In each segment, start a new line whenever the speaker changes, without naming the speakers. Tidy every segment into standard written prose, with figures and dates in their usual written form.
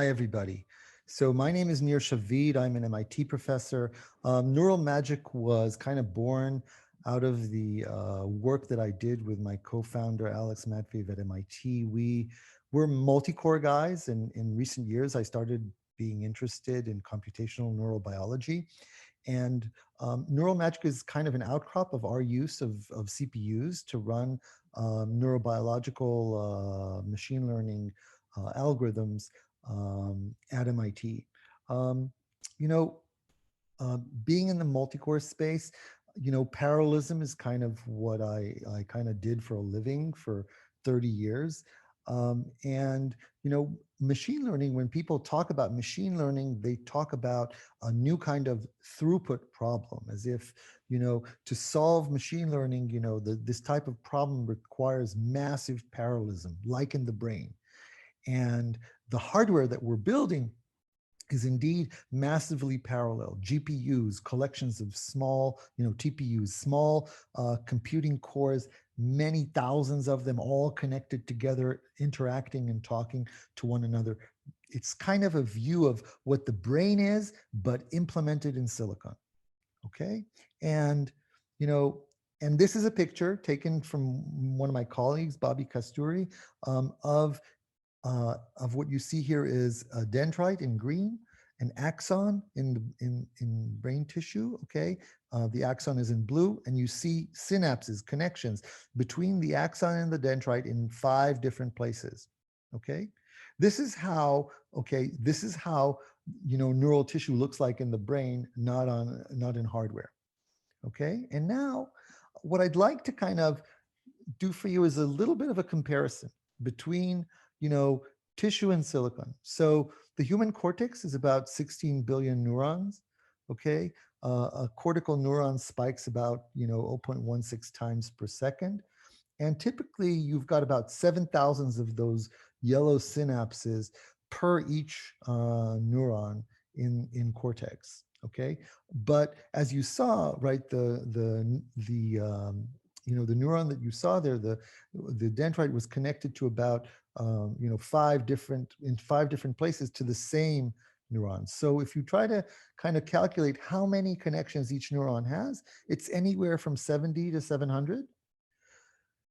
Hi, everybody. So my name is Nir Shavid. I'm an MIT professor. Neural magic was kind of born out of the work that I did with my co-founder, Alex Matveev at MIT. We were multi-core guys, and in recent years, I started being interested in computational neurobiology. And neural magic is kind of an outcrop of our use of CPUs to run neurobiological machine learning algorithms at MIT. Um, you know, being in the multi-core space, parallelism is kind of what I kind of did for a living for 30 years. And, machine learning, when people talk about machine learning, they talk about a new kind of throughput problem, as if, to solve machine learning, this type of problem requires massive parallelism, like in the brain. And the hardware that we're building is indeed massively parallel. GPUs, collections of small, TPUs, small computing cores, many thousands of them all connected together, interacting and talking to one another. It's kind of a view of what the brain is, but implemented in silicon, okay? And, and this is a picture taken from one of my colleagues, Bobby Kasturi, of what you see here is a dendrite in green, an axon in brain tissue, okay? The axon is in blue, and you see synapses, connections between the axon and the dendrite in 5 different places, okay? This is how, neural tissue looks like in the brain, not in hardware, okay? And now, what I'd like to kind of do for you is a little bit of a comparison between, tissue and silicon. So the human cortex is about 16 billion neurons, okay? A cortical neuron spikes about, 0.16 times per second. And typically you've got about 7,000 of those yellow synapses per each neuron in cortex, okay? But as you saw, right, the neuron that you saw there, the dendrite was connected to about 5 different places to the same neuron. So if you try to kind of calculate how many connections each neuron has, it's anywhere from 70 to 700.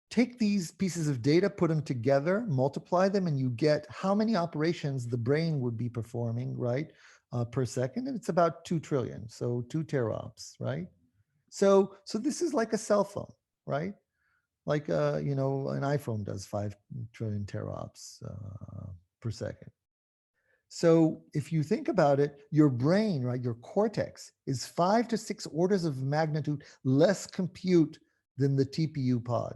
Take these pieces of data, put them together, multiply them, and you get how many operations the brain would be performing, right, per second, and it's about 2 trillion, so 2 teraops, right? So this is like a cell phone, right? Like, an iPhone does 5 trillion teraops per second. So if you think about it, your brain, right, your cortex is 5 to 6 orders of magnitude less compute than the TPU pod.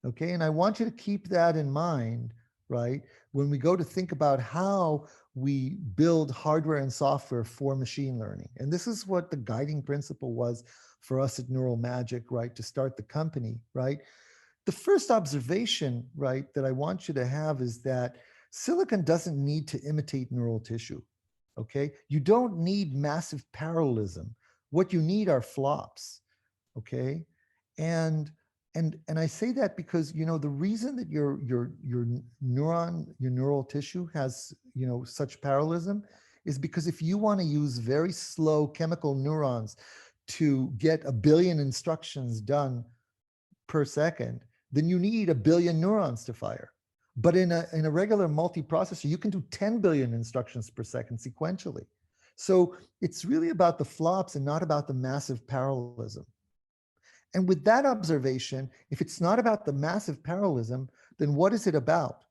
Okay, and I want you to keep that in mind, right, when we go to think about how we build hardware and software for machine learning. And this is what the guiding principle was for us at Neural Magic, right, to start the company, right? The first observation, right, that I want you to have is that silicon doesn't need to imitate neural tissue, okay? You don't need massive parallelism. What you need are flops, okay? And I say that because, the reason that your neural tissue has, such parallelism is because if you want to use very slow chemical neurons to get 1 billion instructions done per second, then you need 1 billion neurons to fire. But in a regular multiprocessor, you can do 10 billion instructions per second sequentially. So it's really about the flops and not about the massive parallelism. And with that observation, if it's not about the massive parallelism, then what is it about?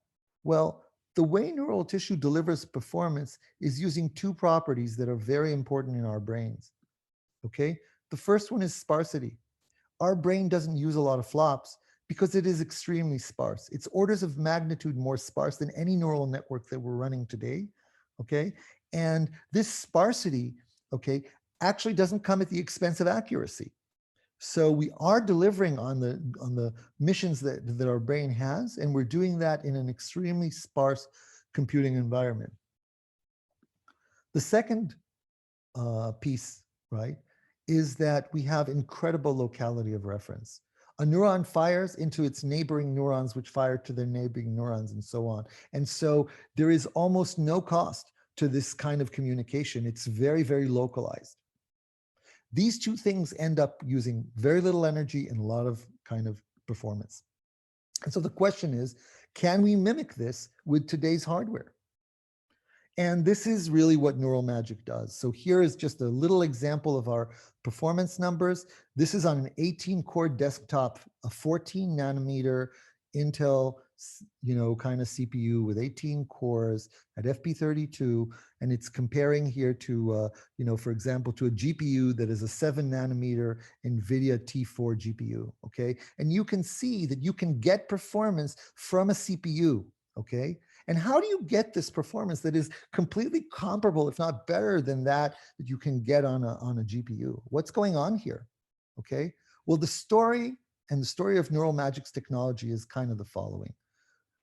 Well, the way neural tissue delivers performance is using 2 properties that are very important in our brains, okay? The first one is sparsity. Our brain doesn't use a lot of flops because it is extremely sparse. It's orders of magnitude more sparse than any neural network that we're running today, okay? And this sparsity, okay, actually doesn't come at the expense of accuracy. So we are delivering on the missions that our brain has, and we're doing that in an extremely sparse computing environment. The second piece, right, is that we have incredible locality of reference. A neuron fires into its neighboring neurons, which fire to their neighboring neurons, and so on. And so there is almost no cost to this kind of communication. It's very, very localized. These two things end up using very little energy and a lot of kind of performance. And so the question is, can we mimic this with today's hardware? And this is really what neural magic does. So here is just a little example of our performance numbers. This is on an 18-core desktop, a 14 nanometer Intel, kind of CPU with 18 cores at FP32, and it's comparing here to, for example, to a GPU that is a 7 nanometer NVIDIA T4 GPU. Okay, and you can see that you can get performance from a CPU. Okay. And how do you get this performance that is completely comparable, if not better than that you can get on a GPU? What's going on here? Okay. Well, the story of Neural Magic's technology is kind of the following.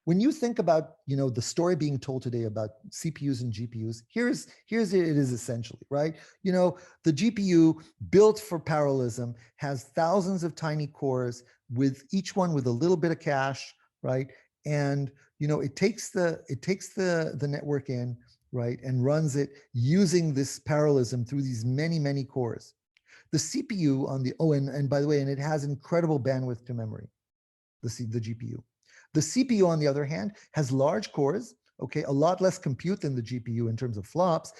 When you think about, the story being told today about CPUs and GPUs, here's it is essentially, right? The GPU built for parallelism has thousands of tiny cores with each one with a little bit of cache, right? And it takes the network in, right, and runs it using this parallelism through these many cores. The CPU on the and by the way, and it has incredible bandwidth to memory, the GPU. The CPU, on the other hand, has large cores, okay, a lot less compute than the GPU in terms of flops,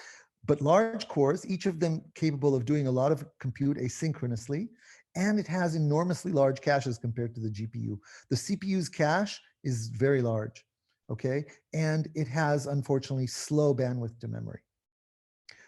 but large cores, each of them capable of doing a lot of compute asynchronously, and it has enormously large caches compared to the GPU. The CPU's cache is very large, okay, and it has, unfortunately, slow bandwidth to memory.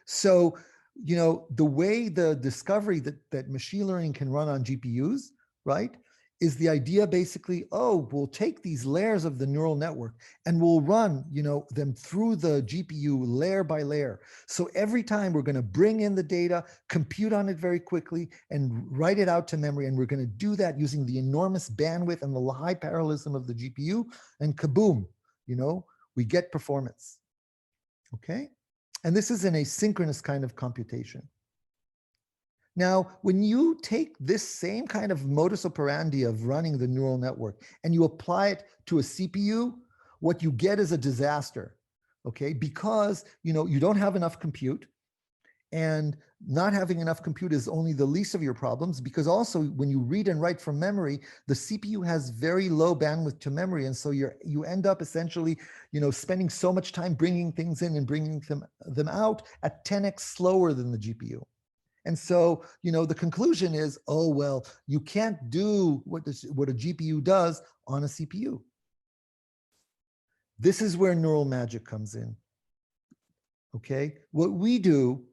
So, the way the discovery that machine learning can run on GPUs, right, is the idea basically, we'll take these layers of the neural network and we'll run, them through the GPU layer by layer. So every time we're going to bring in the data, compute on it very quickly, and write it out to memory. And we're going to do that using the enormous bandwidth and the high parallelism of the GPU, and kaboom, we get performance. Okay? And this is an asynchronous kind of computation. Now, when you take this same kind of modus operandi of running the neural network and you apply it to a CPU, what you get is a disaster, okay? Because, you don't have enough compute, and not having enough compute is only the least of your problems, because also when you read and write from memory, the CPU has very low bandwidth to memory. And so you end up essentially, spending so much time bringing things in and bringing them out at 10x slower than the GPU. And so, the conclusion is, well, you can't do what a GPU does on a CPU. This is where neural magic comes in. Okay, what we do,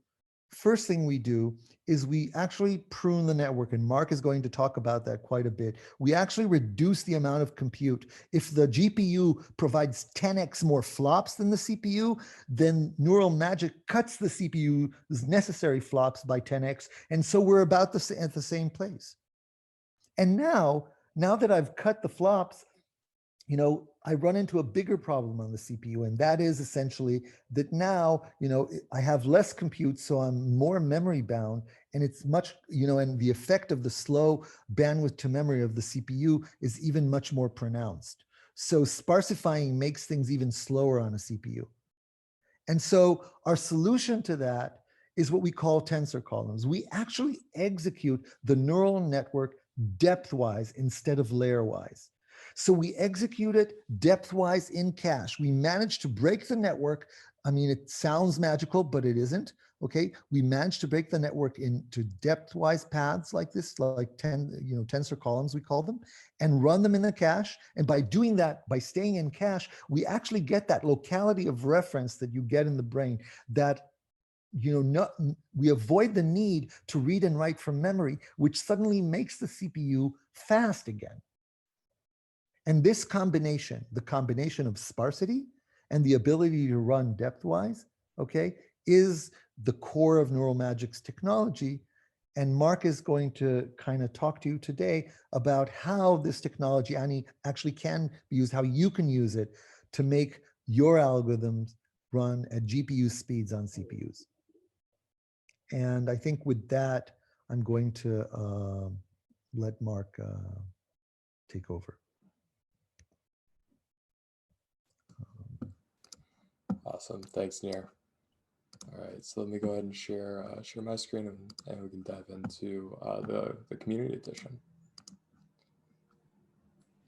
first thing we do is we actually prune the network, and Mark is going to talk about that quite a bit. We actually reduce the amount of compute. If the GPU provides 10x more flops than the CPU, then neural magic cuts the CPU's necessary flops by 10x, and so we're about at the same place. And now that I've cut the flops, I run into a bigger problem on the CPU, and that is essentially that now, I have less compute, so I'm more memory bound, and it's much, and the effect of the slow bandwidth to memory of the CPU is even much more pronounced. So sparsifying makes things even slower on a CPU. And so our solution to that is what we call tensor columns. We actually execute the neural network depth-wise instead of layer-wise. So we execute it depth-wise in cache. We managed to break the network. I mean, it sounds magical, but it isn't. Okay, we managed to break the network into depth-wise paths like this, like tensor columns, we call them, and run them in the cache. And by doing that, by staying in cache, we actually get that locality of reference that you get in the brain, that we avoid the need to read and write from memory, which suddenly makes the CPU fast again. And this combination, the combination of sparsity and the ability to run depth-wise, okay, is the core of Neural Magic's technology. And Mark is going to kind of talk to you today about how this technology actually can be used, how you can use it to make your algorithms run at GPU speeds on CPUs. And I think with that, I'm going to let Mark take over.
Awesome, thanks, Nir. All right, so let me go ahead and share my screen, and we can dive into the community edition.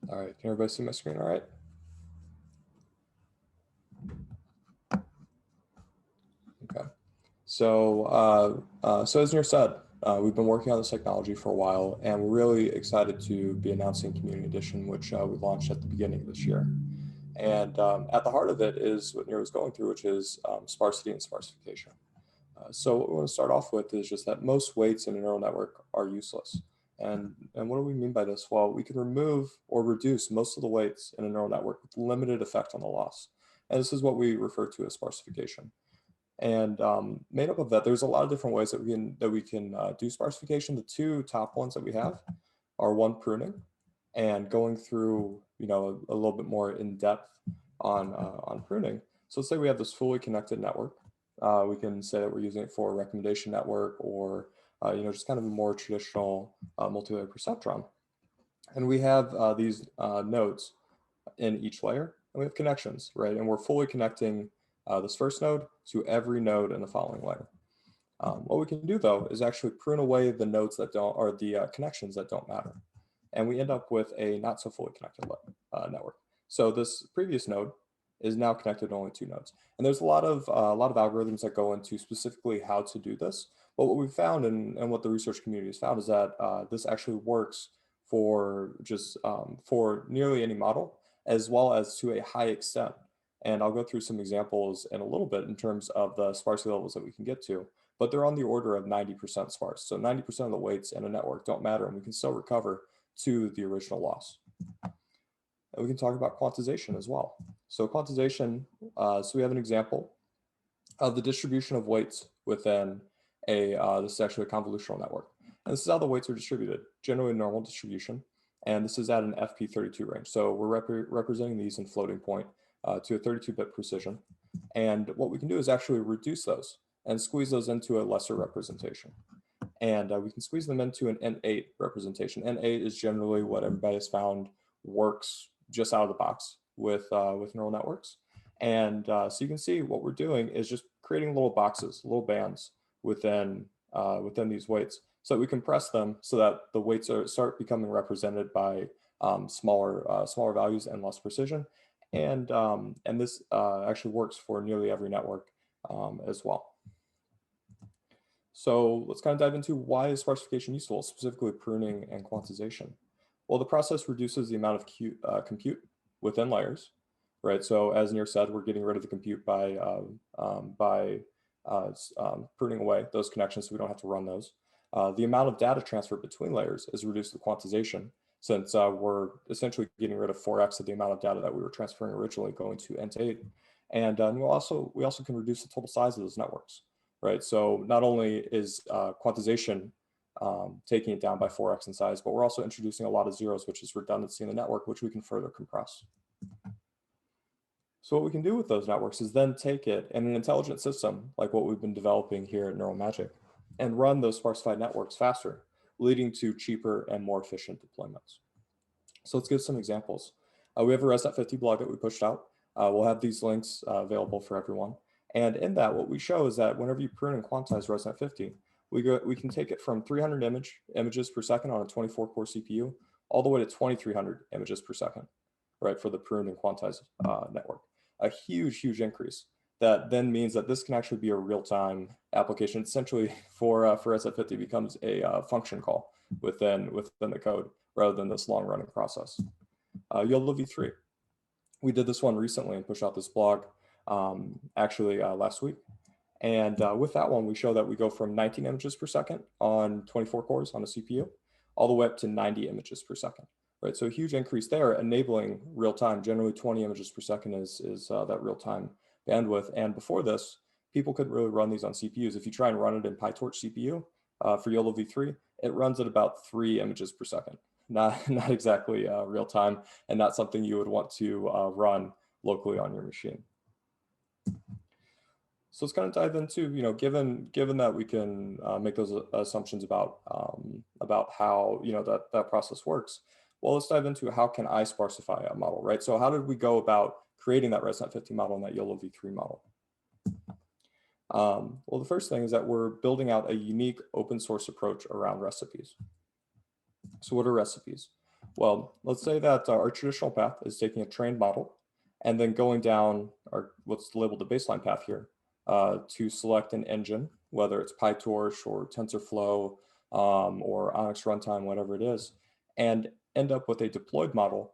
All right, can everybody see my screen all right? Okay, so so as Nir said, we've been working on this technology for a while, and we're really excited to be announcing Community Edition, which we launched at the beginning of this year. And at the heart of it is what Nir was going through, which is sparsity and sparsification. So what we want to start off with is just that most weights in a neural network are useless. And what do we mean by this? Well, we can remove or reduce most of the weights in a neural network with limited effect on the loss. And this is what we refer to as sparsification. And made up of that, there's a lot of different ways that we can do sparsification. The two top ones that we have are one, pruning, and going through a little bit more in depth on pruning. So let's say we have this fully connected network. We can say that we're using it for a recommendation network, or just kind of a more traditional multi-layer perceptron. And we have these nodes in each layer, and we have connections, right? And we're fully connecting this first node to every node in the following layer. What we can do though is actually prune away the nodes that don't, or the connections that don't matter. And we end up with a not so fully connected network. So this previous node is now connected to only two nodes. And there's a lot of algorithms that go into specifically how to do this. But what we've found, and what the research community has found, is that this actually works for just for nearly any model, as well as to a high extent. And I'll go through some examples in a little bit in terms of the sparsity levels that we can get to, but they're on the order of 90% sparse. So 90% of the weights in a network don't matter, and we can still recover to the original loss. And we can talk about quantization as well. So quantization, so we have an example of the distribution of weights within this is actually a convolutional network. And this is how the weights are distributed, generally normal distribution. And this is at an FP32 range. So we're representing these in floating point to a 32-bit precision. And what we can do is actually reduce those and squeeze those into a lesser representation. And we can squeeze them into an N8 representation. N8 is generally what everybody has found works just out of the box with neural networks. And so you can see what we're doing is just creating little boxes, little bands within these weights, so that we compress them so that the weights start becoming represented by smaller values and less precision. And this actually works for nearly every network as well. So let's kind of dive into why is sparsification useful, specifically pruning and quantization. Well, the process reduces the amount of compute within layers, right? So as Nir said, we're getting rid of the compute by pruning away those connections so we don't have to run those. The amount of data transfer between layers is reduced with quantization, since we're essentially getting rid of 4x of the amount of data that we were transferring originally, going to N8. And we also can reduce the total size of those networks, right? So not only is quantization taking it down by 4x in size, but we're also introducing a lot of zeros, which is redundancy in the network, which we can further compress. So what we can do with those networks is then take it in an intelligent system, like what we've been developing here at Neural Magic, and run those sparsified networks faster, leading to cheaper and more efficient deployments. So let's give some examples. We have a ResNet50 blog that we pushed out. We'll have these links available for everyone. And in that, what we show is that whenever you prune and quantize ResNet50, we can take it from 300 images per second on a 24-core CPU all the way to 2,300 images per second, right, for the prune and quantize network. A huge increase. That then means that this can actually be a real-time application. Essentially, for ResNet50 becomes a function call within the code rather than this long-running process. YOLO v3. We did this one recently and pushed out this blog actually last week. And with that one, we show that we go from 19 images per second on 24 cores on a CPU, all the way up to 90 images per second, right? So a huge increase there, enabling real-time. Generally 20 images per second is that real-time bandwidth. And before this, people couldn't really run these on CPUs. If you try and run it in PyTorch CPU for YOLO v3, it runs at about 3 images per second. Not exactly real time, and not something you would want to run locally on your machine. So let's kind of dive into, given that we can make those assumptions about how that process works, Well, let's dive into how can I sparsify a model, right? So how did we go about creating that ResNet 50 model and that YOLO v3 model? Well, the first thing is that we're building out a unique open source approach around recipes. So what are recipes? Well, let's say that our traditional path is taking a trained model and then going down our what's labeled the baseline path here to select an engine, whether it's PyTorch or TensorFlow or Onyx Runtime, whatever it is, and end up with a deployed model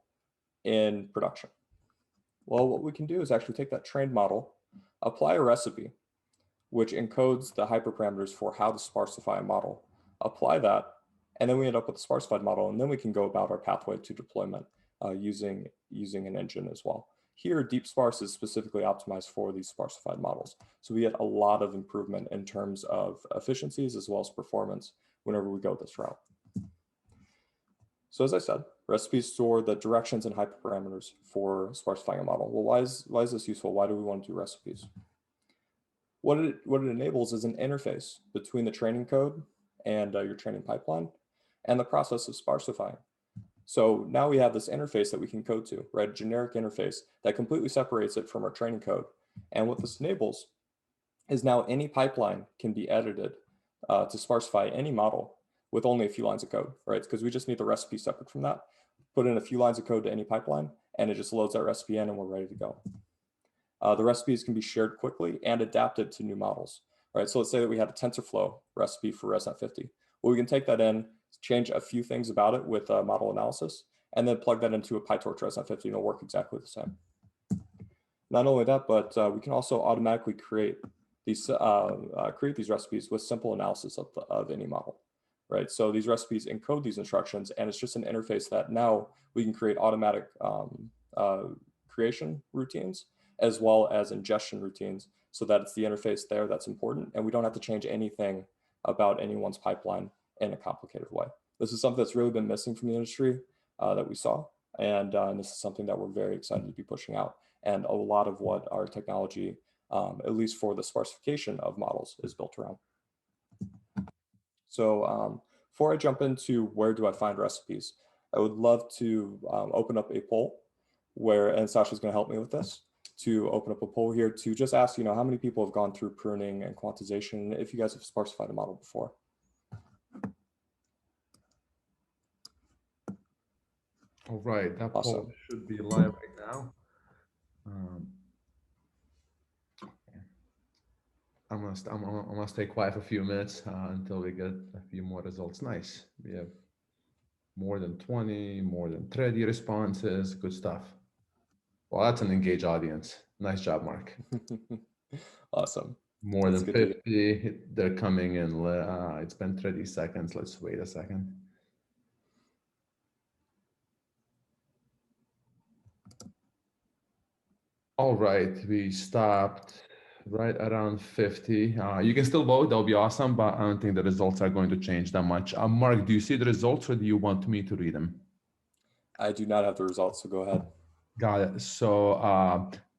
in production. Well, what we can do is actually take that trained model, apply a recipe, which encodes the hyperparameters for how to sparsify a model, apply that, and then we end up with a sparsified model, and then we can go about our pathway to deployment using an engine as well. Here, DeepSparks is specifically optimized for these sparsified models. So we get a lot of improvement in terms of efficiencies as well as performance whenever we go this route. So as I said, recipes store the directions and hyperparameters for sparsifying a model. Well, why is this useful? Why do we want to do recipes? What it enables is an interface between the training code and your training pipeline and the process of sparsifying. So now we have this interface that we can code to, right? A generic interface that completely separates it from our training code. And what this enables is now any pipeline can be edited to sparsify any model with only a few lines of code, right? Because we just need the recipe separate from that. Put in a few lines of code to any pipeline, and it just loads that recipe in and we're ready to go. The recipes can be shared quickly and adapted to new models, right? So let's say that we had a TensorFlow recipe for ResNet 50. Well, we can take that in, change a few things about it with model analysis, and then plug that into a PyTorch ResNet 50 and it'll work exactly the same. Not only that, but we can also automatically create these recipes with simple analysis of any model, right? So these recipes encode these instructions, and it's just an interface that now we can create automatic creation routines as well as ingestion routines, so that it's the interface there that's important, and we don't have to change anything about anyone's pipeline in a complicated way. This is something that's really been missing from the industry that we saw, and this is something that we're very excited to be pushing out. And a lot of what our technology, at least for the sparsification of models, is built around. So before I jump into where do I find recipes, I would love to open up a poll where, and Sasha's going to help me with this, to open up a poll here to just ask, how many people have gone through pruning and quantization, if you guys have sparsified a model before.
All right, that
Awesome.
poll should be live right now. I'm gonna stay quiet for a few minutes until we get a few more results. Nice. We have more than 20, more than 30 responses. Good stuff. Well, that's an engaged audience. Nice job, Mark.
Awesome.
More than 50. They're coming in. It's been 30 seconds. Let's wait a second. All right, we stopped right around 50. You can still vote, that'll be awesome, but I don't think the results are going to change that much. Mark, do you see the results or do you want me to read them?
I do not have the results, so go ahead.
Got it. So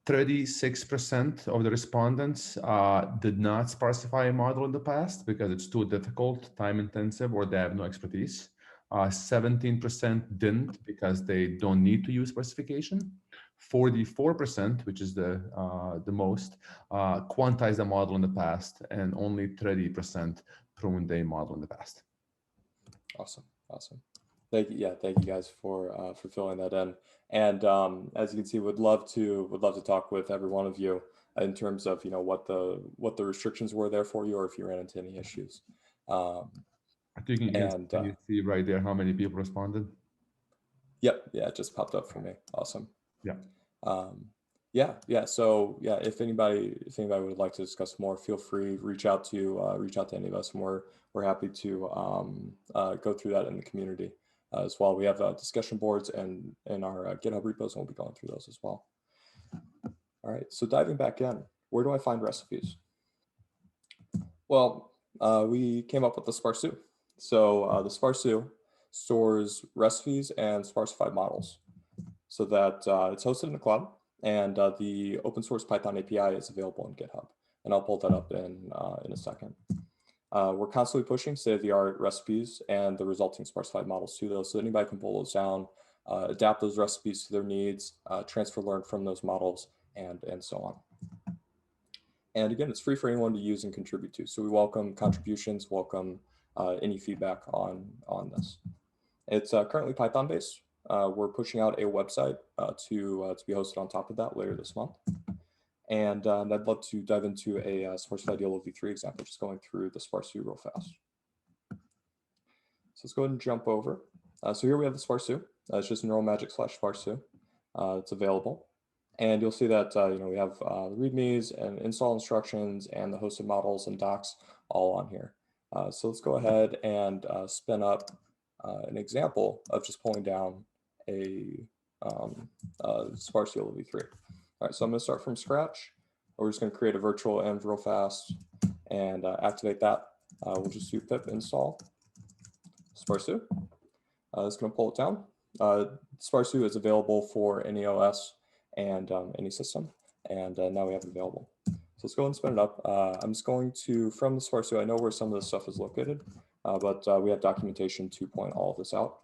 36% of the respondents did not sparsify a model in the past because it's too difficult, time intensive, or they have no expertise. 17% didn't because they don't need to use specification. 44%, which is the most, quantized a model in the past, and only 30% pruned a model in the past.
Awesome. Thank you guys for filling that in. And as you can see, would love to talk with every one of you in terms of what the restrictions were there for you, or if you ran into any issues.
I think can you see right there how many people responded?
Yep. Yeah, it just popped up for me. Awesome.
Yeah.
So if anybody would like to discuss more, feel free, reach out to any of us, and we're happy to go through that in the community as well. We have discussion boards and in our GitHub repos, and we'll be going through those as well. All right, so diving back in, where do I find recipes? Well, we came up with the Sparsu. So the Sparsu stores recipes and sparsified models, so that it's hosted in the cloud, and the open source Python API is available in GitHub. And I'll pull that up in a second. We're constantly pushing state-of-the-art recipes and the resulting sparsified models to those, so anybody can pull those down, adapt those recipes to their needs, transfer learn from those models, and so on. And again, it's free for anyone to use and contribute to. So we welcome contributions, welcome any feedback on this. It's currently Python-based. We're pushing out a website to be hosted on top of that later this month. And I'd love to dive into a Sparsified YOLO v3 example, just going through the Sparse real fast. So let's go ahead and jump over. So here we have the Sparse. It's just neural magic / Sparse. It's available. And you'll see that we have the readmes and install instructions and the hosted models and docs all on here. So let's go ahead and spin up an example of just pulling down a Sparse YOLO v3. All right, so I'm going to start from scratch. We're just going to create a virtual env real fast and activate that. We'll just do pip install Sparse. It's going to pull it down. Sparse is available for any OS and any system, and now we have it available. So let's go and spin it up. I'm just going to, from the Sparse, I know where some of this stuff is located, but we have documentation to point all of this out.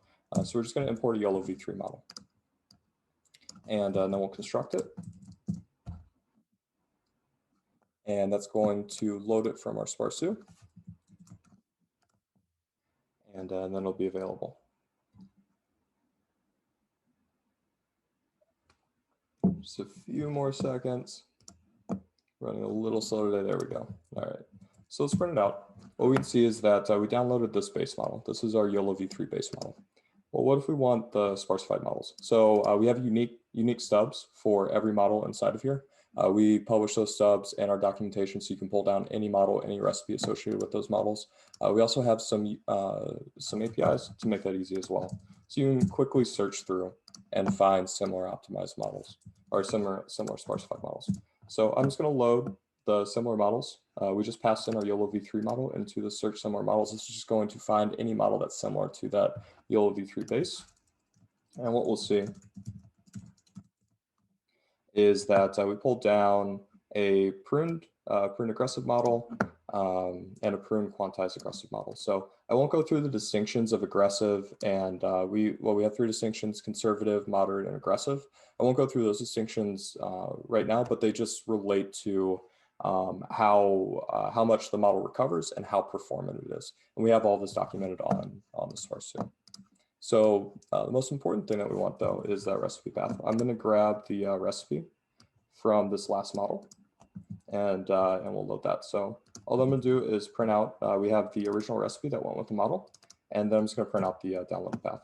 So we're just going to import a YOLO v3 model. And then we'll construct it. And that's going to load it from our Sparse. And then it'll be available. Just a few more seconds. Running a little slow today. There we go. All right. So let's print it out. What we can see is that we downloaded this base model. This is our YOLO v3 base model. Well, what if we want the sparsified models? So we have unique stubs for every model inside of here. We publish those stubs in our documentation, so you can pull down any model, any recipe associated with those models. We also have some APIs to make that easy as well. So you can quickly search through and find similar optimized models or similar sparsified models. So I'm just going to load the similar models. We just passed in our YOLO v3 model into the search similar models. This is just going to find any model that's similar to that YOLO v3 base. And what we'll see is that we pulled down a prune aggressive model and a prune quantize aggressive model. So I won't go through the distinctions of aggressive and we have 3 distinctions: conservative, moderate, and aggressive. I won't go through those distinctions right now, but they just relate to how much the model recovers and how performant it is. And we have all this documented on the Sparse too. So the most important thing that we want, though, is that recipe path. I'm going to grab the recipe from this last model, and we'll load that. So all I'm going to do is print out, we have the original recipe that went with the model, and then I'm just going to print out the download path.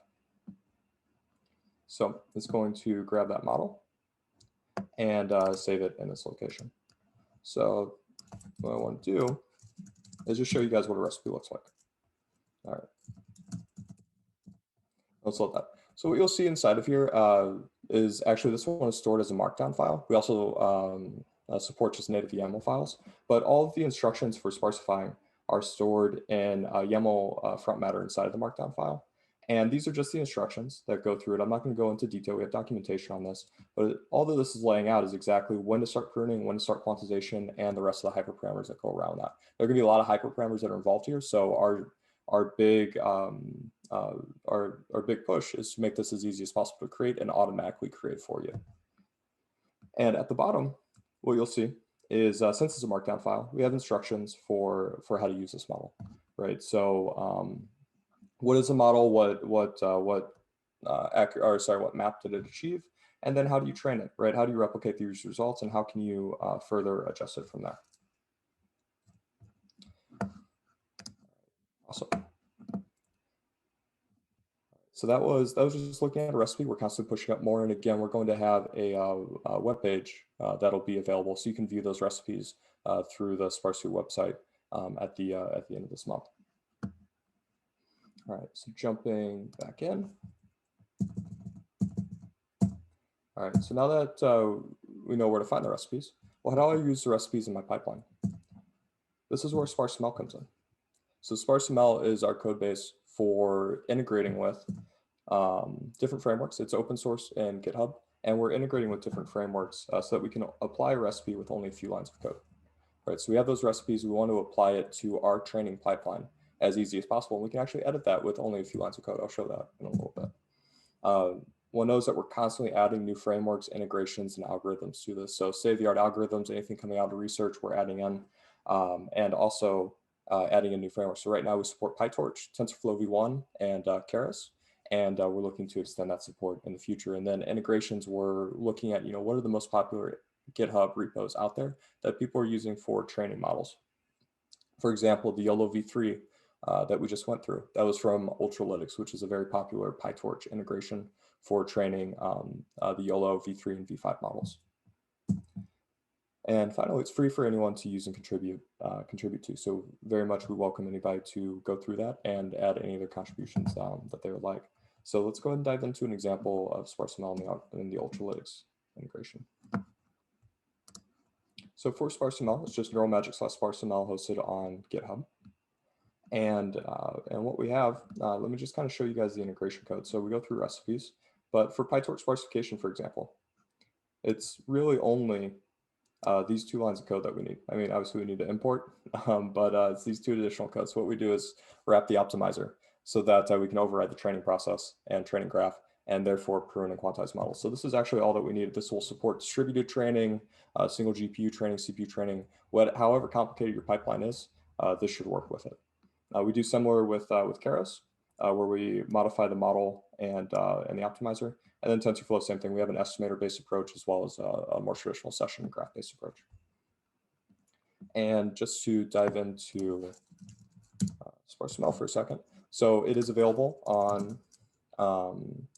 So it's going to grab that model and save it in this location. So what I want to do is just show you guys what a recipe looks like. All right. Let's load that. So what you'll see inside of here is actually this one is stored as a markdown file. We also support just native YAML files, but all of the instructions for sparsifying are stored in YAML front matter inside of the markdown file. And these are just the instructions that go through it. I'm not going to go into detail. We have documentation on this, but all that this is laying out is exactly when to start pruning, when to start quantization, and the rest of the hyperparameters that go around that. There are going to be a lot of hyperparameters that are involved here. So our big push is to make this as easy as possible to create and automatically create for you. And at the bottom, what you'll see is since it's a markdown file, we have instructions for how to use this model, right? So what is the model? What map did it achieve? And then how do you train it, right? How do you replicate these results, and how can you further adjust it from there? Awesome. So that was just looking at a recipe. We're constantly pushing up more, and again, we're going to have a web page that'll be available, so you can view those recipes through the Sparse website at the end of this month. All right, so jumping back in. All right, so now that we know where to find the recipes, well, how do I use the recipes in my pipeline? This is where SparseML comes in. So SparseML is our code base for integrating with different frameworks. It's open source in GitHub, and we're integrating with different frameworks so that we can apply a recipe with only a few lines of code. right? So we have those recipes. We want to apply it to our training pipeline as easy as possible. And we can actually edit that with only a few lines of code. I'll show that in a little bit. One knows that we're constantly adding new frameworks, integrations, and algorithms to this. So state-of-the-art algorithms, anything coming out of research, we're adding in, and also adding in new frameworks. So right now we support PyTorch, TensorFlow V1, and Keras, and we're looking to extend that support in the future. And then integrations, we're looking at, what are the most popular GitHub repos out there that people are using for training models. For example, the YOLO V3 that we just went through, that was from Ultralytics, which is a very popular PyTorch integration for training the YOLO V3 and V5 models. And finally, it's free for anyone to use and contribute to. So very much we welcome anybody to go through that and add any of their contributions that they would like. So let's go ahead and dive into an example of SparseML in the Ultralytics integration. So for SparseML, it's just NeuralMagic/SparseML hosted on GitHub. And what we have, let me just kind of show you guys the integration code. So we go through recipes, but for PyTorch Sparsification, for example, it's really only these 2 lines of code that we need. I mean, obviously we need to import, but it's these 2 additional codes. So what we do is wrap the optimizer so that we can override the training process and training graph, and therefore prune and quantize models. So this is actually all that we need. This will support distributed training, single GPU training, CPU training, however complicated your pipeline is, this should work with it. We do similar with Keras, where we modify the model and the optimizer. And then TensorFlow, same thing. We have an estimator-based approach as well as a more traditional session graph-based approach. And just to dive into SparseML for a second. So it is available on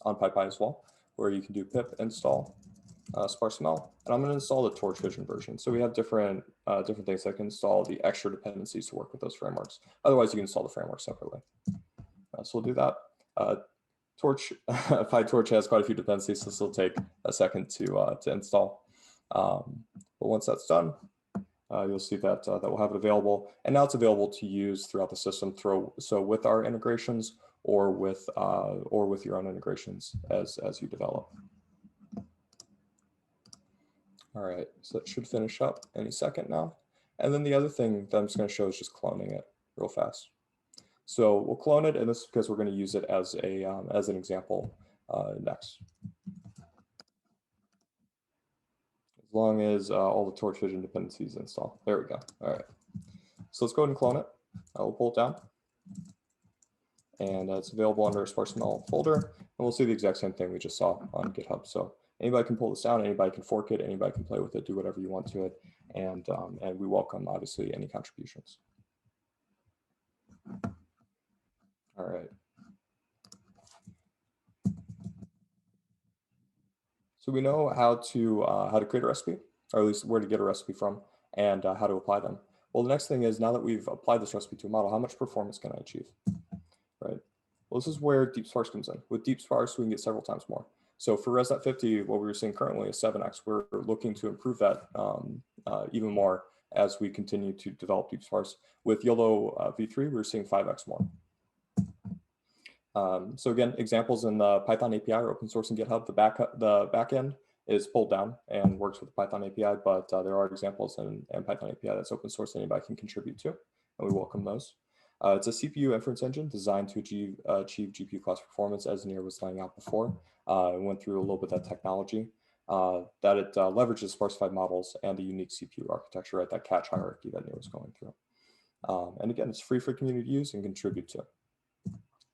PyPy as well, where you can do pip install SparseML. And I'm going to install the Torch Vision version. So we have different things that can install the extra dependencies to work with those frameworks. Otherwise, you can install the framework separately. So we'll do that. PyTorch has quite a few dependencies, so this will take a second to install. But once that's done, you'll see that we'll have it available. And now it's available to use throughout the system, so with our integrations or with your own integrations as you develop. All right, so that should finish up any second now. And then the other thing that I'm just going to show is just cloning it real fast. So we'll clone it, and this is because we're going to use it as an example next. As long as all the Torch Vision dependencies install. There we go. All right. So let's go ahead and clone it. We'll pull it down. And it's available under a SparseML folder. And we'll see the exact same thing we just saw on GitHub. So anybody can pull this down, anybody can fork it, anybody can play with it, do whatever you want to it. And we welcome, obviously, any contributions. All right. So we know how to create a recipe, or at least where to get a recipe from, and how to apply them. Well, the next thing is, now that we've applied this recipe to a model, how much performance can I achieve, right? Well, this is where DeepSparks comes in. With DeepSparks, we can get several times more. So for Res.50, what we were seeing currently is 7x. We're looking to improve that even more as we continue to develop DeepSparks. With YOLO V3, we're seeing 5x more. So again, examples in the Python API or open source in GitHub. The backend is pulled down and works with the Python API, but there are examples in Python API that's open source anybody can contribute to, and we welcome those. It's a CPU inference engine designed to achieve GPU class performance, as Nir was laying out before. I went through a little bit of that technology, that it leverages Sparsify models and the unique CPU architecture, right, that catch hierarchy that Nir was going through. And again, it's free for community to use and contribute to.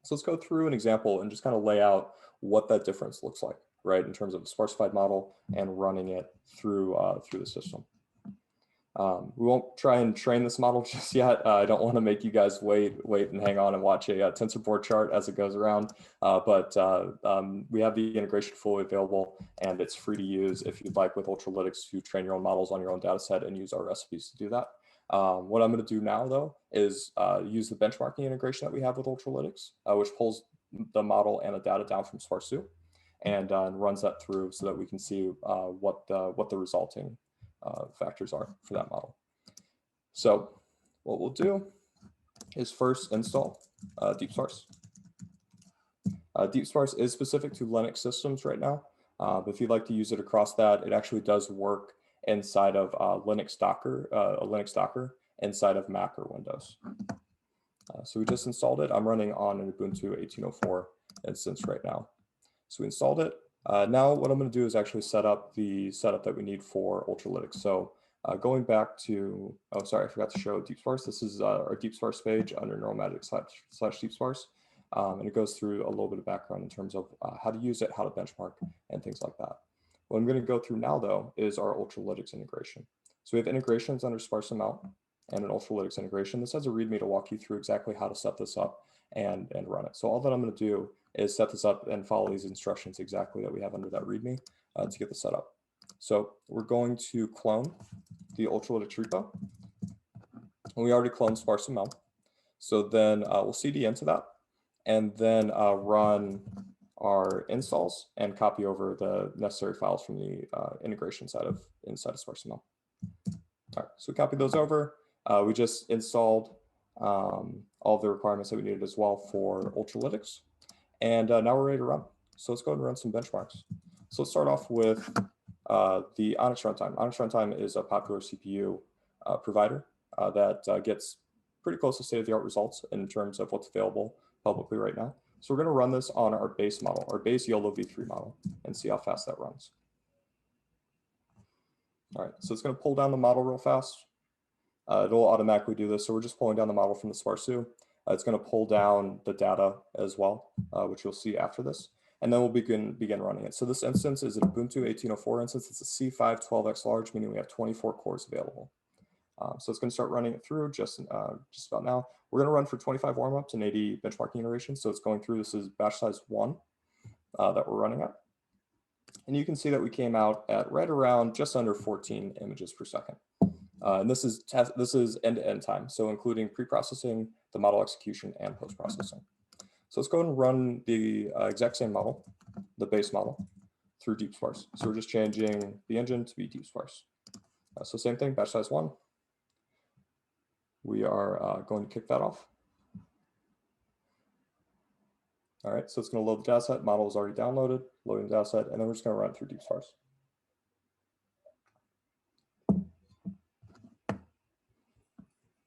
So let's go through an example and just kind of lay out what that difference looks like, right, in terms of a Sparsified model and running it through the system. We won't try and train this model just yet. I don't want to make you guys wait and hang on and watch a TensorBoard chart as it goes around. But we have the integration fully available, and it's free to use if you'd like with Ultralytics to train your own models on your own data set and use our recipes to do that. What I'm going to do now, though, is use the benchmarking integration that we have with Ultralytics, which pulls the model and the data down from Sparse and runs that through so that we can see what the resulting factors are for that model. So what we'll do is first install DeepSparks. DeepSparks is specific to Linux systems right now, but if you'd like to use it across that, it actually does work inside of Linux Docker, a Linux Docker inside of Mac or Windows. So we just installed it. I'm running on an Ubuntu 18.04 instance right now. So we installed it. Now what I'm going to do is actually set up the setup that we need for Ultralytics. So going back to, oh, sorry, I forgot to show DeepSparse. This is our DeepSparse page under Neural Magic / DeepSparse. And it goes through a little bit of background in terms of how to use it, how to benchmark, and things like that. What I'm going to go through now, though, is our Ultralytics integration. So we have integrations under Sparse ML and an Ultralytics integration. This has a README to walk you through exactly how to set this up and run it. So all that I'm going to do is set this up and follow these instructions exactly that we have under that README to get this set up. So we're going to clone the Ultralytics repo. And we already cloned Sparse ML. So then we'll CD into that and then run our installs and copy over the necessary files from the integration side of inside of Sparse ML. All right, so we copied those over. We just installed all the requirements that we needed as well for Ultralytics. And now we're ready to run. So let's go ahead and run some benchmarks. So let's start off with the Onyx runtime. Onyx runtime is a popular CPU provider that gets pretty close to state-of-the-art results in terms of what's available publicly right now. So we're going to run this on our base model, our base YOLO v3 model, and see how fast that runs. All right, so it's going to pull down the model real fast. It'll automatically do this. So we're just pulling down the model from the Sparsu. It's going to pull down the data as well, which you'll see after this. And then we'll begin running it. So this instance is an Ubuntu 18.04 instance. It's a C5 12x large, meaning we have 24 cores available. So it's going to start running it through just about now. We're going to run for 25 warmups and 80 benchmarking iterations. So it's going through. This is batch size 1 that we're running at. And you can see that we came out at right around just under 14 images per second. And this is end-to-end time, so including pre-processing, the model execution, and post-processing. So let's go ahead and run the exact same model, the base model, through DeepSparse. So we're just changing the engine to be DeepSparse. So same thing, batch size 1. We are going to kick that off. All right, so it's going to load the dataset. Model is already downloaded, loading the dataset, and then we're just going to run it through DeepSparse.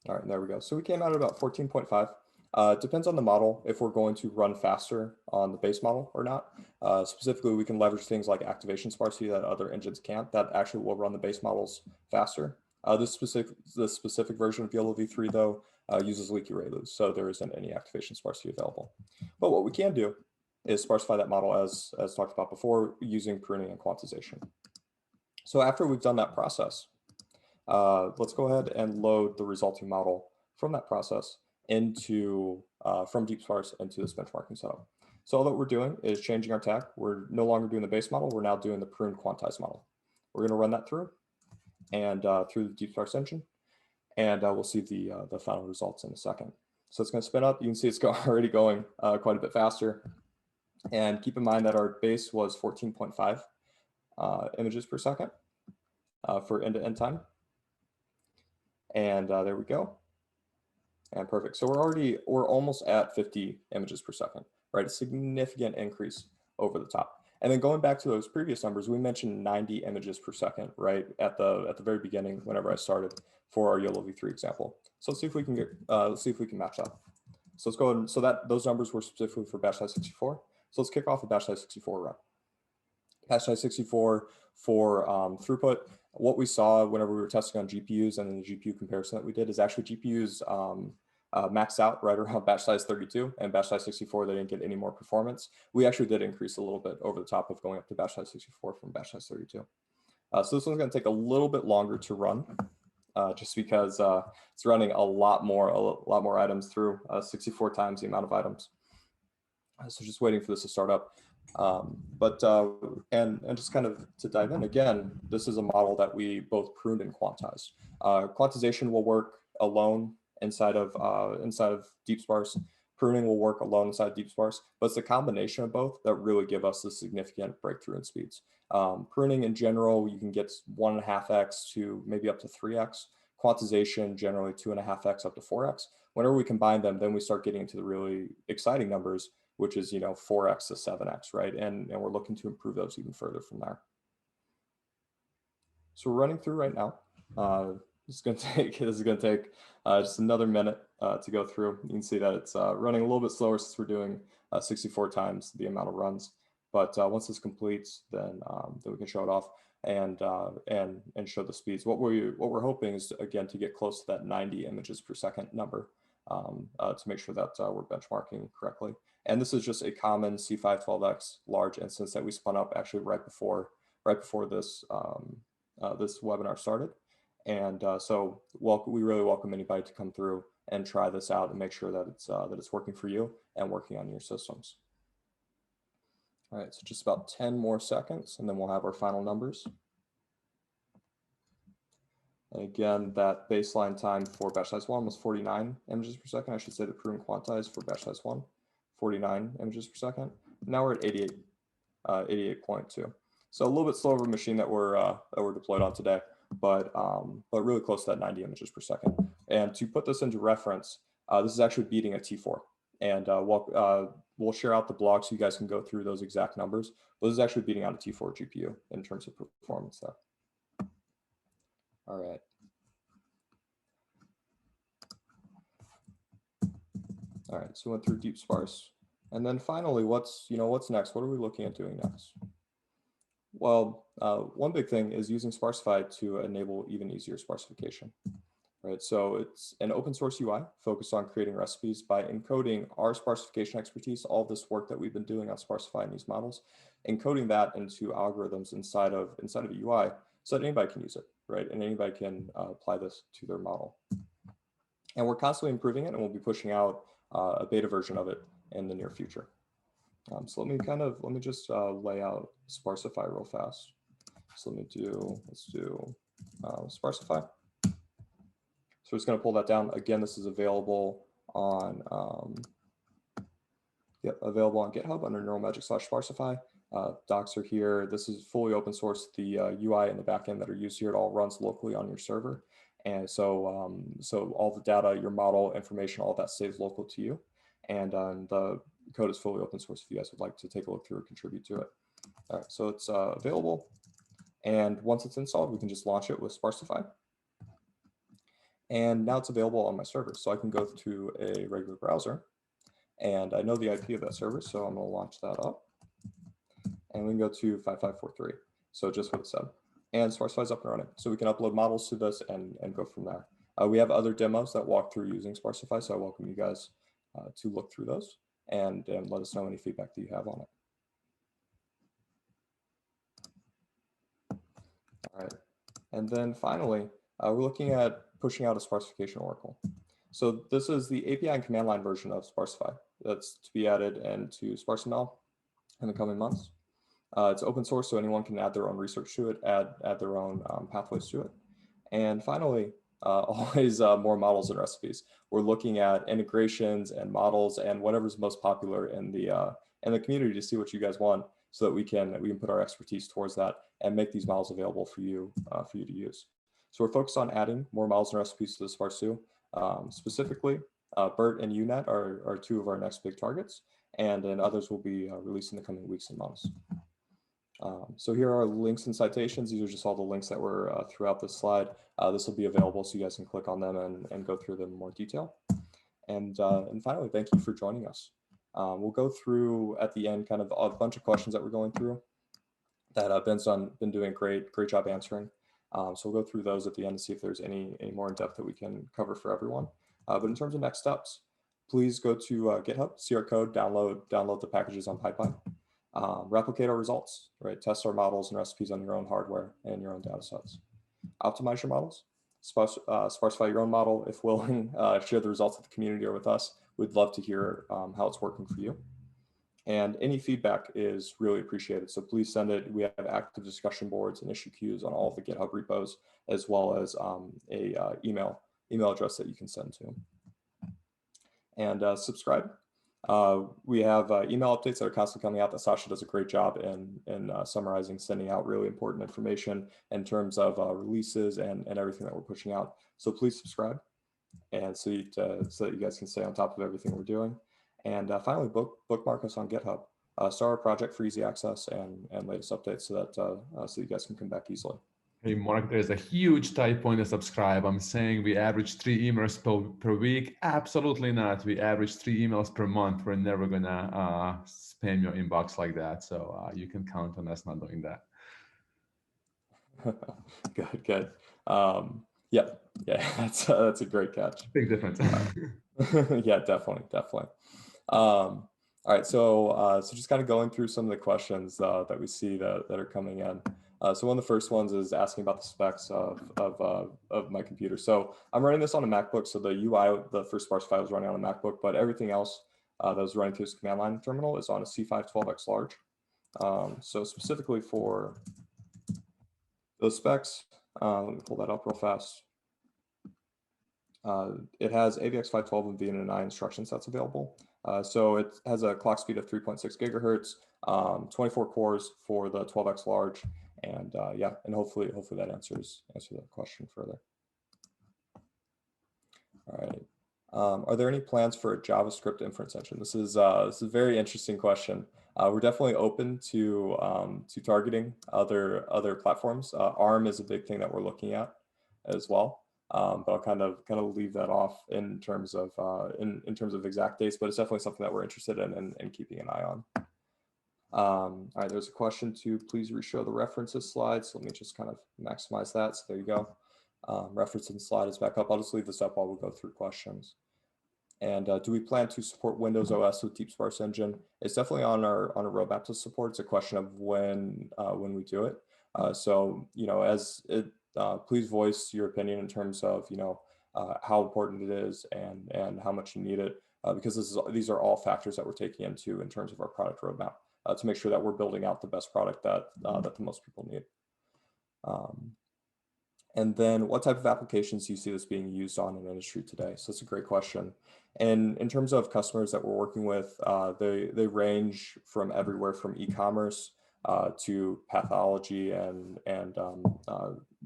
All right, there we go. So we came out at about 14.5. It depends on the model if we're going to run faster on the base model or not. Specifically, we can leverage things like activation sparsity that other engines can't. That actually will run the base models faster. The specific version of YOLO v3, though, uses leaky ReLUs, so there isn't any activation sparsity available. But what we can do is sparsify that model as talked about before using pruning and quantization. So after we've done that process, let's go ahead and load the resulting model from that process into from DeepSparse into this benchmarking setup. So all that we're doing is changing our tag. We're no longer doing the base model. We're now doing the prune quantize model. We're going to run that through and through the DeepSparks engine, and we'll see the final results in a second. So it's going to spin up. You can see it's already going quite a bit faster. And keep in mind that our base was 14.5 images per second for end-to-end time. And there we go. And perfect. So we're almost at 50 images per second, right? A significant increase over the top. And then going back to those previous numbers, we mentioned 90 images per second, right? At the very beginning, whenever I started for our YOLO v3 example. So let's see if we can match that. So let's go ahead and, so that those numbers were specifically for batch size 64. So let's kick off a batch size 64 run. Batch size 64 for throughput. What we saw whenever we were testing on GPUs and then the GPU comparison that we did is actually GPUs maxed out right around batch size 32, and batch size 64, they didn't get any more performance. We actually did increase a little bit over the top of going up to batch size 64 from batch size 32. So this one's going to take a little bit longer to run, just because it's running a lot more items through, 64 times the amount of items. So just waiting for this to start up. And just kind of to dive in again, this is a model that we both pruned and quantized. Quantization will work alone inside of DeepSparse. Pruning will work alone inside DeepSparse, but it's the combination of both that really give us the significant breakthrough in speeds. Pruning in general, you can get 1.5x to maybe up to 3x. Quantization generally 2.5x up to 4x. Whenever we combine them, then we start getting into the really exciting numbers, which is 4x to 7x, right? And we're looking to improve those even further from there. So we're running through right now. This is gonna take just another minute to go through. You can see that it's running a little bit slower since we're doing 64 times the amount of runs. But once this completes, then we can show it off and show the speeds. What we're hoping is again to get close to that 90 images per second number to make sure that we're benchmarking correctly. And this is just a common C512X large instance that we spun up actually right before this this webinar started. And so we really welcome anybody to come through and try this out and make sure that it's working for you and working on your systems. All right, so just about 10 more seconds and then we'll have our final numbers. And again, that baseline time for batch size 1 was 49 images per second. I should say the prune quantize for batch size 1, 49 images per second. Now we're at 88.2. So a little bit slower of a machine that we're deployed on today, but really close to that 90 images per second. And to put this into reference, this is actually beating a T4. And we'll share out the blog so you guys can go through those exact numbers. But this is actually beating out a T4 GPU in terms of performance there. All right. All right, so we went through DeepSparse. And then finally, what's next? What are we looking at doing next? Well, one big thing is using Sparsify to enable even easier Sparsification, right? So it's an open source UI focused on creating recipes by encoding our Sparsification expertise, all this work that we've been doing on Sparsify and these models, encoding that into algorithms inside of a UI so that anybody can use it, right? And anybody can apply this to their model. And we're constantly improving it, and we'll be pushing out a beta version of it in the near future. So let me just lay out Sparsify real fast. So let's do Sparsify. So we're just going to pull that down. Again, this is available on GitHub under Neural Magic /Sparsify. Docs are here. This is fully open source. The UI and the backend that are used here, it all runs locally on your server. And so, so all the data, your model information, all that stays local to you. And the code is fully open source if you guys would like to take a look through or contribute to it. All right, so it's available. And once it's installed, we can just launch it with Sparsify. And now it's available on my server. So I can go to a regular browser and I know the IP of that server. So I'm gonna launch that up and we can go to 5543. So just what it said. And Sparsify is up and running. So we can upload models to this and go from there. We have other demos that walk through using Sparsify. So I welcome you guys to look through those and let us know any feedback that you have on it. All right. And then finally, we're looking at pushing out a Sparsification Oracle. So this is the API and command line version of Sparsify that's to be added into SparseML in the coming months. It's open source, so anyone can add their own research to it, add their own pathways to it. And finally, always more models and recipes. We're looking at integrations and models and whatever's most popular in the community to see what you guys want, so that we can put our expertise towards that and make these models available for you to use. So we're focused on adding more models and recipes to the Sparse. Specifically, BERT and UNet are two of our next big targets, and then others will be released in the coming weeks and months. So here are links and citations. These are just all the links that were throughout this slide. This will be available so you guys can click on them and go through them in more detail. And finally, thank you for joining us. We'll go through at the end kind of a bunch of questions that we're going through that Ben's been doing a great job answering. So we'll go through those at the end and see if there's any more in depth that we can cover for everyone. But in terms of next steps, please go to GitHub, see our code, download the packages on Pipeline. Replicate our results, right? Test our models and recipes on your own hardware and your own data sets. Optimize your models, Sparsify your own model if willing, share the results with the community or with us. We'd love to hear how it's working for you. And any feedback is really appreciated. So please send it. We have active discussion boards and issue queues on all of the GitHub repos, as well as a email address that you can send to. And subscribe. We have email updates that are constantly coming out that Sasha does a great job in summarizing, sending out really important information in terms of releases and everything that we're pushing out. So please subscribe, and so that you guys can stay on top of everything we're doing. And finally, bookmark us on GitHub. Start our project for easy access and latest updates so that you guys can come back easily.
Hey, Mark, there's a huge typo in the subscribe. I'm saying we average 3 emails per week. Absolutely not. We average 3 emails per month. We're never gonna spam your inbox like that. So you can count on us not doing that.
Good, good. Yeah, that's a great catch.
Big difference.
Yeah, definitely, definitely. All right, so just kind of going through some of the questions that we see that are coming in. So one of the first ones is asking about the specs of my computer. So I'm running this on a MacBook. So the UI, the first Sparsify was running on a MacBook, but everything else that was running through this command line terminal is on a C512X large. So specifically for those specs, let me pull that up real fast. It has AVX512 and VNNI instruction sets available. So it has a clock speed of 3.6 gigahertz, 24 cores for the 12X large, and yeah, and hopefully that answers that question further. All right. Are there any plans for a JavaScript inference engine? This is a very interesting question. We're definitely open to targeting other platforms. ARM is a big thing that we're looking at as well. But I'll kind of leave that off in terms of in terms of exact dates. But it's definitely something that we're interested in and keeping an eye on. All right, there's a question to please reshow the references slide. So let me just kind of maximize that. So there you go. Referencing slide is back up. I'll just leave this up while we go through questions. And do we plan to support Windows OS with DeepSparks engine? It's definitely on our roadmap to support. It's a question of when we do it. So as it, please voice your opinion in terms of how important it is and how much you need it, because these are all factors that we're taking into in terms of our product roadmap to make sure that we're building out the best product that the most people need. And then what type of applications do you see this being used on in industry today? So that's a great question. And in terms of customers that we're working with, they range from everywhere from e-commerce to pathology and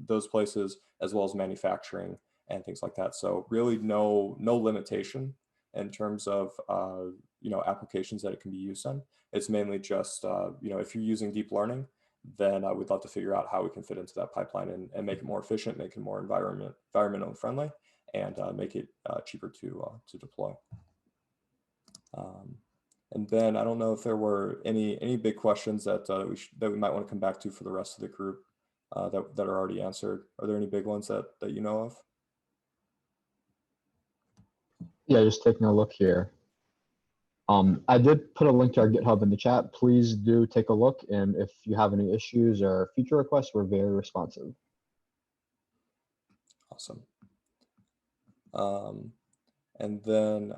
those places, as well as manufacturing and things like that. So really no limitation in terms of applications that it can be used in. It's mainly just if you're using deep learning, then I would love to figure out how we can fit into that pipeline and make it more efficient, make it more environmentally friendly, and make it cheaper to deploy. And then I don't know if there were any big questions that we might want to come back to for the rest of the group that are already answered. Are there any big ones that you know of?
Yeah, just taking a look here. I did put a link to our GitHub in the chat. Please do take a look, and if you have any issues or feature requests, we're very responsive.
Awesome. And then,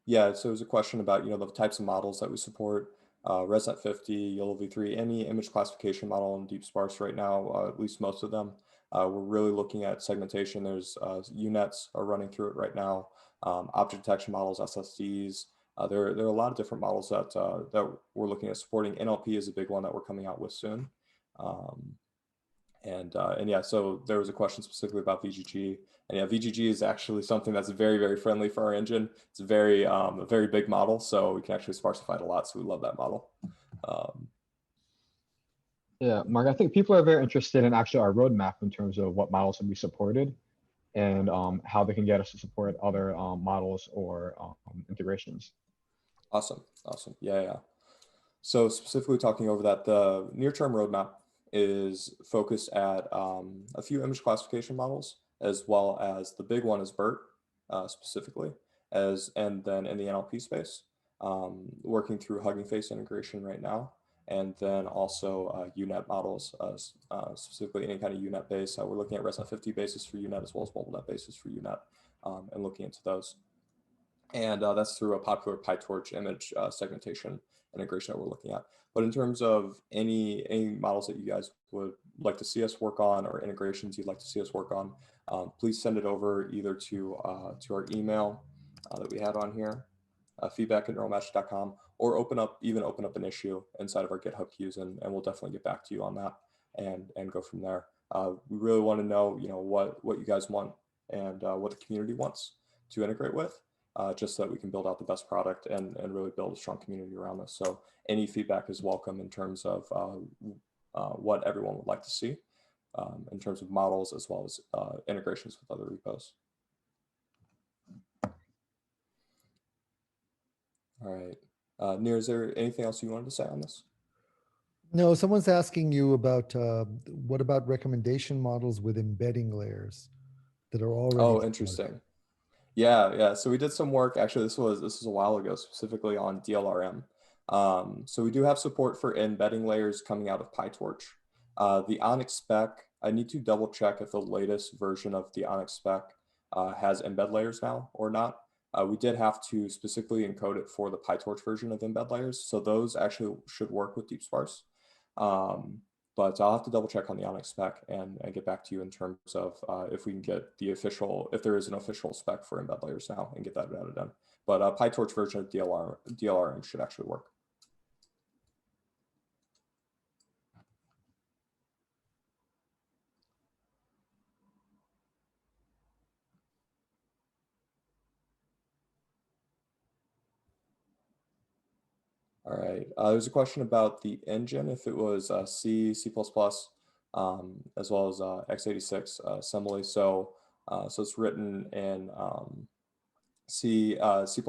yeah, so there's a question about, the types of models that we support. ResNet 50, YOLO v3, any image classification model in DeepSparks right now, at least most of them. We're really looking at segmentation. There's UNets are running through it right now. Object detection models, SSDs. There are a lot of different models that we're looking at supporting. NLP is a big one that we're coming out with soon. And yeah, so there was a question specifically about VGG. And yeah, VGG is actually something that's very, very friendly for our engine. It's a very big model, so we can actually sparsify it a lot. So we love that model.
Yeah, Mark, I think people are very interested in actually our roadmap in terms of what models will be supported and how they can get us to support other models or integrations.
Awesome. Yeah. So specifically talking over that, the near-term roadmap is focused at a few image classification models, as well as the big one is BERT specifically, and then in the NLP space, working through Hugging Face integration right now, and then also UNet models, specifically any kind of UNet base. We're looking at ResNet 50 basis for UNet as well as MobileNet basis for UNet, and looking into those. And that's through a popular PyTorch image segmentation integration that we're looking at. But in terms of any models that you guys would like to see us work on or integrations you'd like to see us work on, please send it over either to our email that we had on here, feedback@neuromagic.com, or open up an issue inside of our GitHub queues, and we'll definitely get back to you on that and go from there. We really want to know what you guys want and what the community wants to integrate with. Just so that we can build out the best product and really build a strong community around this. So any feedback is welcome in terms of what everyone would like to see. in terms of models as well as integrations with other repos. All right. Nir, is there anything else you wanted to say on this?
No, someone's asking you about what about recommendation models with embedding layers that are already.
Oh, interesting. Yeah. So we did some work. Actually, this was a while ago, specifically on DLRM. So we do have support for embedding layers coming out of PyTorch. The Onyx spec, I need to double check if the latest version of the Onyx spec has embed layers now or not. We did have to specifically encode it for the PyTorch version of embed layers. So those actually should work with DeepSparks. But I'll have to double check on the Onyx spec and get back to you in terms of if we can get the official, if there is an official spec for embed layers now and get that added in. But PyTorch version of DLRM should actually work. All right. There's a question about the engine, if it was C, C++, as well as x86 assembly. So it's written in C, C++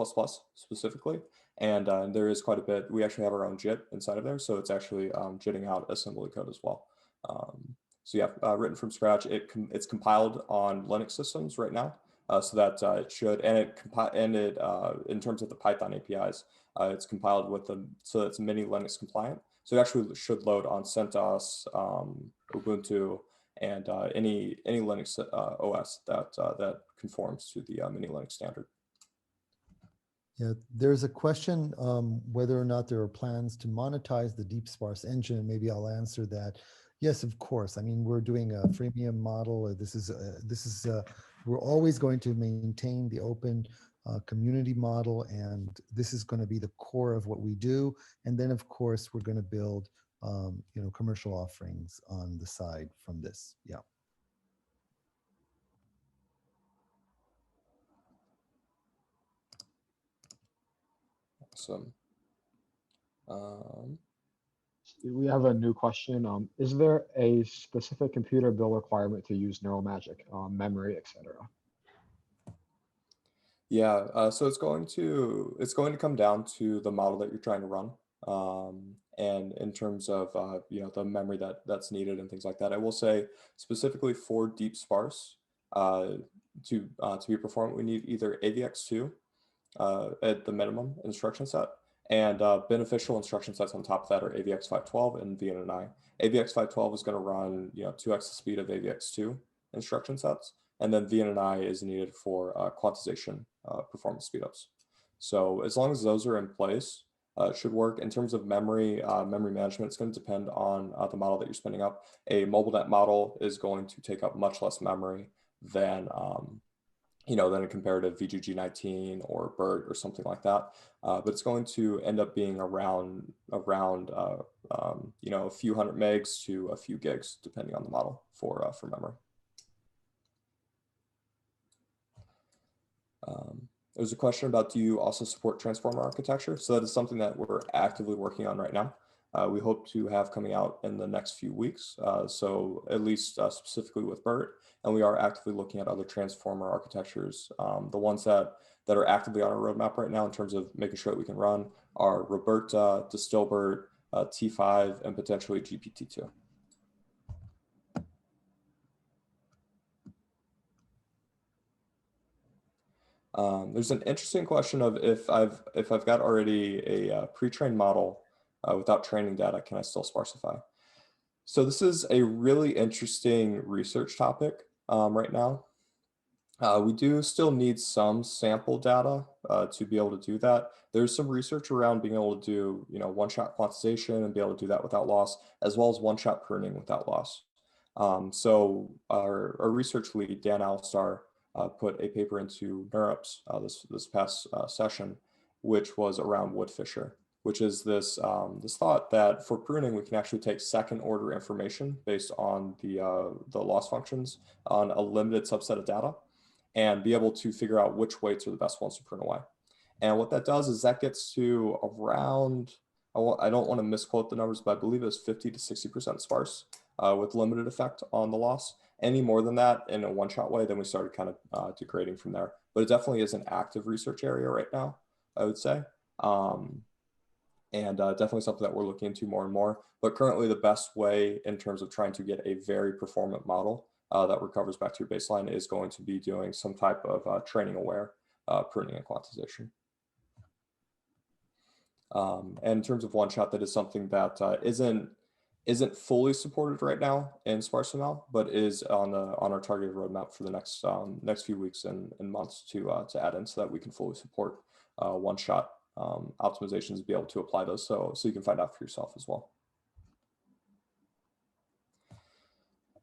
specifically, and there is quite a bit. We actually have our own JIT inside of there, so it's actually JITting out assembly code as well. So yeah, written from scratch. It's compiled on Linux systems right now, so that it should, and it in terms of the Python APIs, it's compiled with them, so it's mini Linux compliant. So it actually should load on CentOS, Ubuntu, and any Linux OS that conforms to the mini Linux standard.
Yeah, there's a question whether or not there are plans to monetize the DeepSparse engine. Maybe I'll answer that. Yes, of course. I mean, we're doing a freemium model. We're always going to maintain the open community model, and this is going to be the core of what we do. And then, of course, we're going to build, commercial offerings on the side from this. Yeah.
Awesome.
We have a new question. Is there a specific computer build requirement to use neural magic, memory, etc.?
Yeah, so it's going to come down to the model that you're trying to run, and in terms of the memory that's needed and things like that. I will say specifically for DeepSparse, to be performant, we need either AVX2 at the minimum instruction set, and beneficial instruction sets on top of that are AVX512 and VNNI. AVX512 is going to run 2x the speed of AVX2 instruction sets, and then VNNI is needed for quantization performance speedups. So as long as those are in place, it should work. In terms of memory management, it's going to depend on the model that you're spinning up. A MobileNet model is going to take up much less memory than than a comparative VGG19 or BERT or something like that. But it's going to end up being around a few hundred megs to a few gigs, depending on the model for memory. There's a question about, do you also support transformer architecture? So that is something that we're actively working on right now. We hope to have coming out in the next few weeks. So at least specifically with BERT, and we are actively looking at other transformer architectures. The ones that are actively on our roadmap right now in terms of making sure that we can run are Roberta, Distilbert, T5, and potentially GPT-2. There's an interesting question of if I've got already a pre-trained model without training data, can I still Sparsify? So this is a really interesting research topic right now. We do still need some sample data to be able to do that. There's some research around being able to do one-shot quantization and be able to do that without loss, as well as one-shot pruning without loss. So our research lead, Dan Alistar, put a paper into NeurIPS this past session, which was around Woodfisher, which is this thought that for pruning we can actually take second order information based on the loss functions on a limited subset of data, and be able to figure out which weights are the best ones to prune away. And what that does is that gets to around, I don't want to misquote the numbers, but I believe it's 50 to 60% sparse. with limited effect on the loss. Any more than that in a one-shot way, then we started kind of degrading from there. But it definitely is an active research area right now, I would say. And definitely something that we're looking into more and more. But currently the best way in terms of trying to get a very performant model that recovers back to your baseline is going to be doing some type of training aware pruning and quantization. And in terms of one shot, that is something that isn't fully supported right now in SparseML, but is on our targeted roadmap for the next few weeks and months to add in, so that we can fully support one shot optimizations and be able to apply those, so you can find out for yourself as well.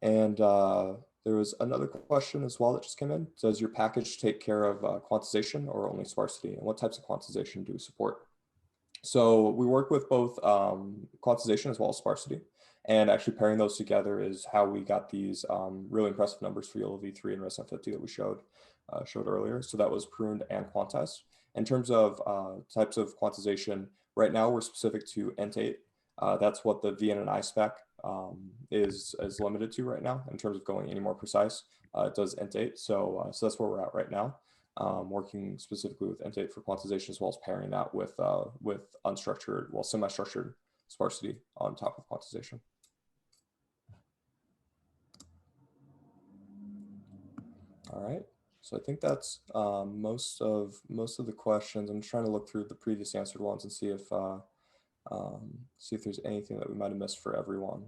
And there was another question as well that just came in. Does your package take care of quantization or only sparsity? And what types of quantization do we support? So we work with both quantization as well as sparsity. And actually pairing those together is how we got these really impressive numbers for YOLO v3 and ResNet50 that we showed earlier. So that was pruned and quantized. In terms of types of quantization, right now we're specific to int8. That's what the VNNI spec is limited to right now in terms of going any more precise. It does int8, so that's where we're at right now. Working specifically with int8 for quantization, as well as pairing that with unstructured, well, semi-structured sparsity on top of quantization. All right, so I think that's most of the questions. I'm trying to look through the previous answered ones and see if there's anything that we might have missed for everyone.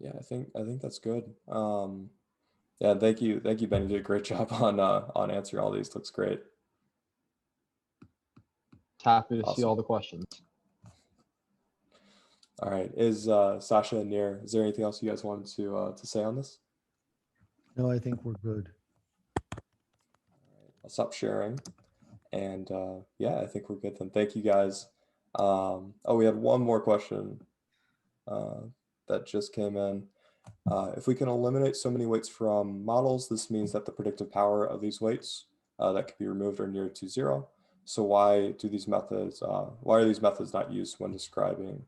Yeah, I think that's good. Yeah, thank you, Ben. You did a great job on answering all these. Looks great.
Happy to see all the questions.
All right, is Sasha and Nir, is there anything else you guys wanted to say on this?
No, I think we're good.
All right, I'll stop sharing, and yeah, I think we're good then. Thank you guys. Oh, we had one more question that just came in. If we can eliminate so many weights from models, this means that the predictive power of these weights that could be removed are near to zero. So why do these methods? Why are these methods not used when describing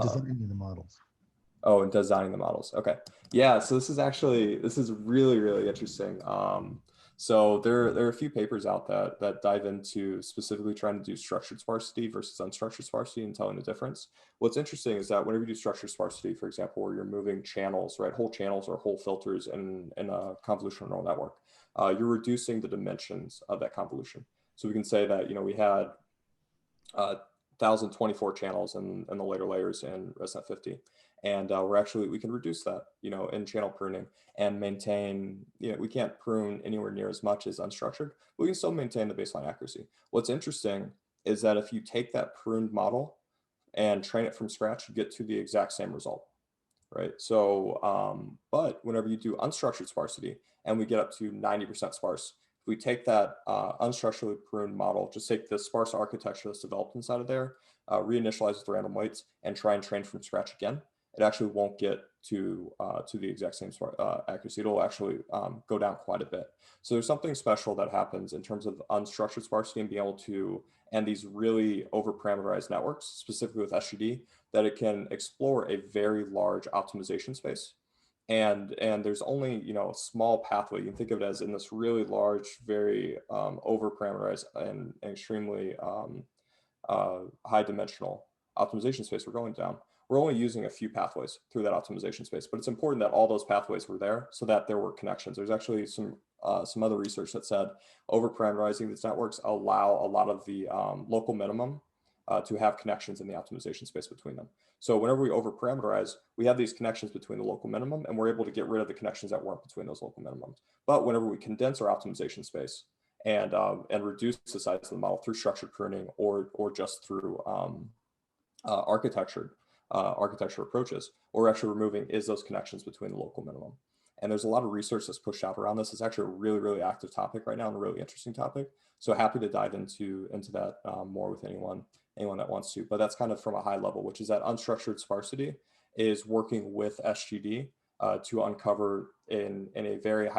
designing the models?
Oh, and designing the models. Okay, yeah. So this is really, really interesting. So there are a few papers out that dive into specifically trying to do structured sparsity versus unstructured sparsity and telling the difference. What's interesting is that whenever you do structured sparsity, for example, where you're moving channels, right, whole channels or whole filters in a convolutional neural network, you're reducing the dimensions of that convolution. So we can say that, we had 1,024 channels in the later layers in ResNet50. And we can reduce that, in channel pruning and maintain, we can't prune anywhere near as much as unstructured, but we can still maintain the baseline accuracy. What's interesting is that if you take that pruned model and train it from scratch, you get to the exact same result, right? So, but whenever you do unstructured sparsity and we get up to 90% sparse, if we take that unstructurally pruned model, just take the sparse architecture that's developed inside of there, reinitialize with random weights and try and train from scratch again, it actually won't get to the exact same accuracy. It'll actually go down quite a bit. So there's something special that happens in terms of unstructured sparsity and being able to, and these really over-parameterized networks, specifically with SGD, that it can explore a very large optimization space. And there's only, a small pathway. You can think of it as in this really large, very over-parameterized and extremely high-dimensional optimization space we're going down. We're only using a few pathways through that optimization space, but it's important that all those pathways were there so that there were connections. There's actually some other research that said over-parameterizing these networks allow a lot of the local minimum to have connections in the optimization space between them. So whenever we over-parameterize, we have these connections between the local minimum, and we're able to get rid of the connections that weren't between those local minimums. But whenever we condense our optimization space and reduce the size of the model through structured pruning or just through architecture approaches, what we're actually removing is those connections between the local minimum. And there's a lot of research that's pushed out around this. It's actually a really, really active topic right now and a really interesting topic. So happy to dive into that more with anyone that wants to. But that's kind of from a high level, which is that unstructured sparsity is working with SGD to uncover in a very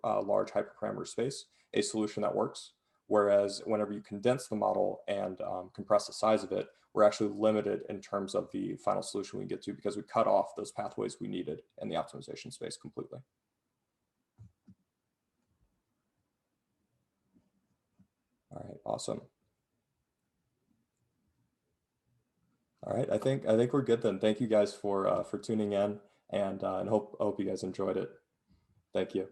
large hyperparameter space a solution that works. Whereas whenever you condense the model and compress the size of it, we're actually limited in terms of the final solution we get to because we cut off those pathways we needed in the optimization space completely. All right, awesome. All right, I think we're good then. Thank you guys for tuning in, and hope you guys enjoyed it. Thank you.